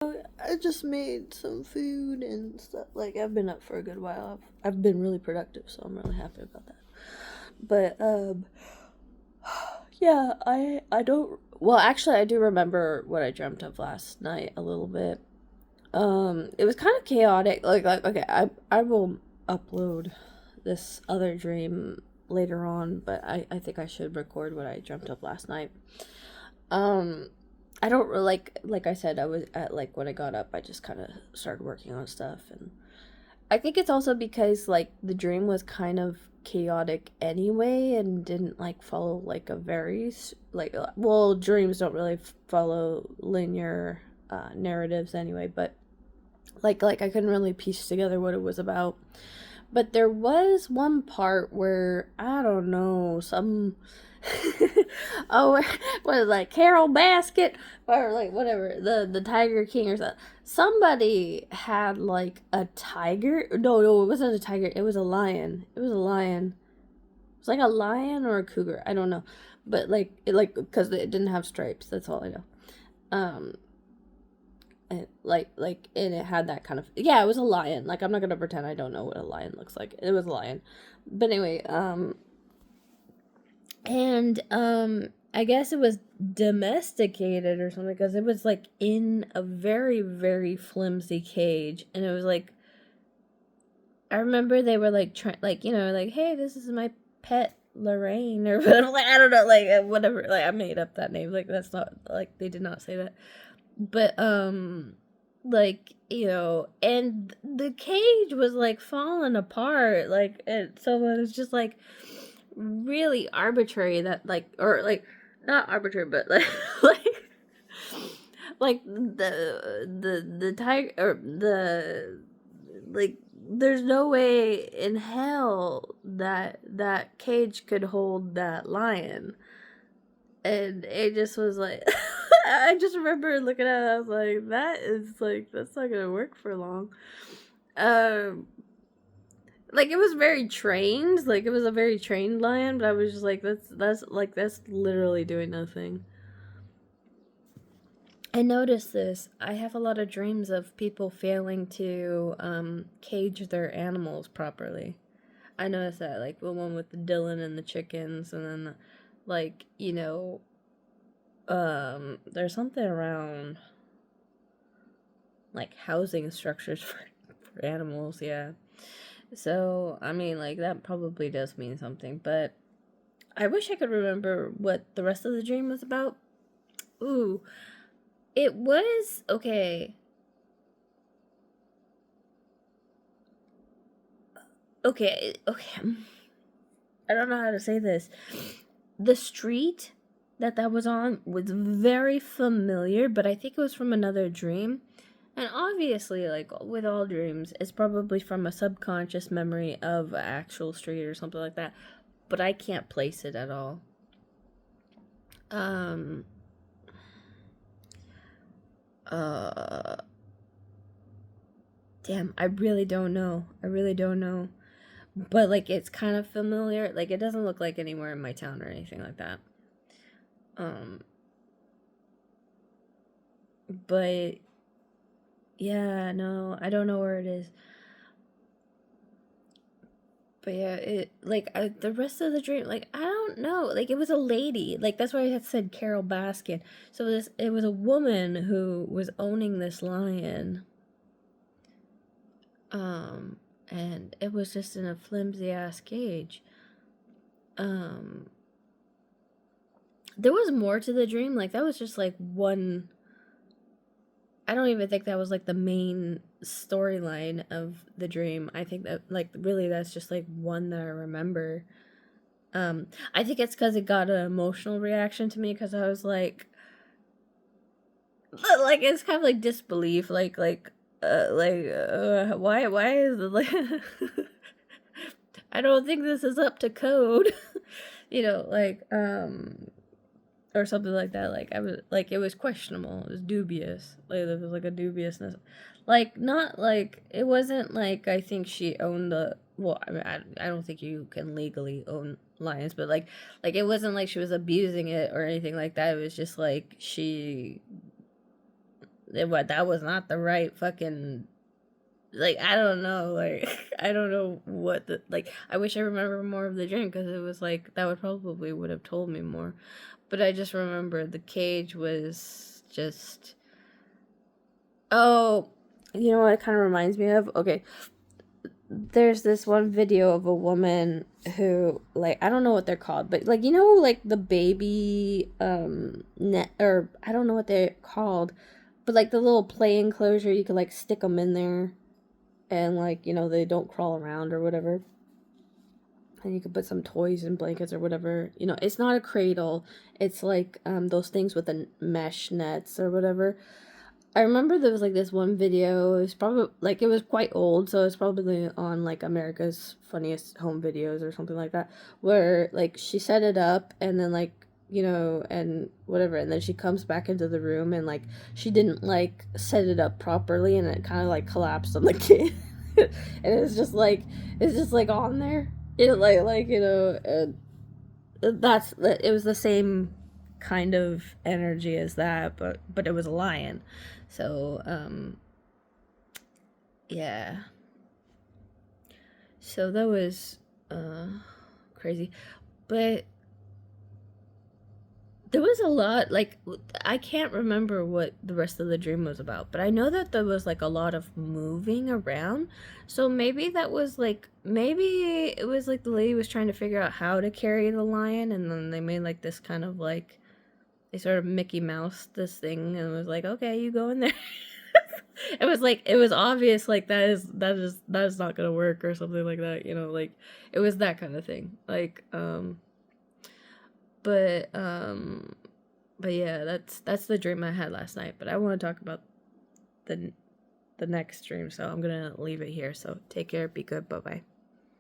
I just made some food and stuff. Like, I've been up for a good while. I've been really productive, so I'm really happy about that. But yeah, I don't. Well, actually, I do remember what I dreamt of last night a little bit. It was kind of chaotic. Like okay, I will upload this other dream later on, but I think I should record what I dreamt of last night. Um, I don't really like I said, I was at like when I got up, I just kind of started working on stuff, and I think it's also because like the dream was kind of chaotic anyway and didn't like follow like a very like well, dreams don't really follow linear narratives anyway, but like I couldn't really piece together what it was about. But there was one part where I don't know, some oh, was like Carol Basket or like whatever, the Tiger King or something. Somebody had like a tiger. No, it wasn't a tiger. It was a lion. It was a lion. It was like a lion or a cougar. I don't know, but like because it didn't have stripes. That's all I know. Um, and and it had that kind of, yeah, it was a lion. Like, I'm not gonna pretend I don't know what a lion looks like. It was a lion, but anyway, and I guess it was domesticated or something because it was like in a very very flimsy cage, and it was like, I remember they were like trying, like, like, hey, this is my pet Lorraine or whatever. Like, I don't know, like, whatever. Like, I made up that name. Like, that's not, like, they did not say that. But like, and the cage was like falling apart, like, so it was just like really arbitrary that, like, or like, not arbitrary, but like like the tiger, or the, like, there's no way in hell that that cage could hold that lion. And it just was like, I just remember looking at it, I was like, that is like, that's not gonna work for long. Um, like, it was very trained, like it was a very trained lion, but I was just like, that's literally doing nothing. I noticed this. I have a lot of dreams of people failing to cage their animals properly. I noticed that, like the one with the Dylan and the chickens, and then like, there's something around like housing structures for animals, yeah. So, I mean, like, that probably does mean something, but I wish I could remember what the rest of the dream was about. Ooh, it was okay. Okay. I don't know how to say this. The street that was on was very familiar, but I think it was from another dream. And obviously, like with all dreams, it's probably from a subconscious memory of an actual street or something like that. But I can't place it at all. Um, uh, Damn, I really don't know. I really don't know. But like, it's kind of familiar. Like, it doesn't look like anywhere in my town or anything like that. Um, but yeah, no, I don't know where it is. But yeah, the rest of the dream, like, I don't know, like, it was a lady, like, that's why I had said Carol Baskin. So it was a woman who was owning this lion, um, and it was just in a flimsy ass cage. Um, there was more to the dream, like, that was just like one. I don't even think that was like the main storyline of the dream. I think that, like, really that's just like one that I remember. I think it's because it got an emotional reaction to me because I was like, it's kind of like disbelief, why is it like, I don't think this is up to code, like, or something like that. Like, I was like, it was questionable, it was dubious, like there was like a dubiousness, like, not like, it wasn't like I think she owned the, well, I mean, I don't think you can legally own lions, but like it wasn't like she was abusing it or anything like that. It was just like she that was not the right fucking, like, I don't know, like, I don't know what the, like, I wish I remember more of the dream, because it was like, that would probably would have told me more. But I just remember the cage was just, oh, you know what it kind of reminds me of? Okay, there's this one video of a woman who, like, I don't know what they're called, but, like, you know, like the baby net, or I don't know what they're called, but like the little play enclosure, you could like stick them in there, and, like, you know, they don't crawl around or whatever, and you could put some toys and blankets or whatever. You know, it's not a cradle, it's like those things with the mesh nets or whatever. I remember there was like this one video. It was probably like, it was quite old, so it's probably on like America's Funniest Home Videos or something like that, where like she set it up, and then, like, you know, and whatever, and then she comes back into the room, and like she didn't like set it up properly, and it kind of like collapsed on the kid. And it's just like on there. It like, you know, that's, it was the same kind of energy as that, but it was a lion. So yeah, so that was crazy. But there was a lot, like, I can't remember what the rest of the dream was about, but I know that there was like a lot of moving around. So maybe that was like, maybe it was like the lady was trying to figure out how to carry the lion, and then they made like this kind of like, they sort of Mickey Mouse this thing, and was like, okay, you go in there. It was like, it was obvious, like, that is not gonna work or something like that, you know, like, it was that kind of thing, like, but but yeah, that's the dream I had last night. But I want to talk about the next dream, so I'm gonna leave it here. So take care, be good, bye bye.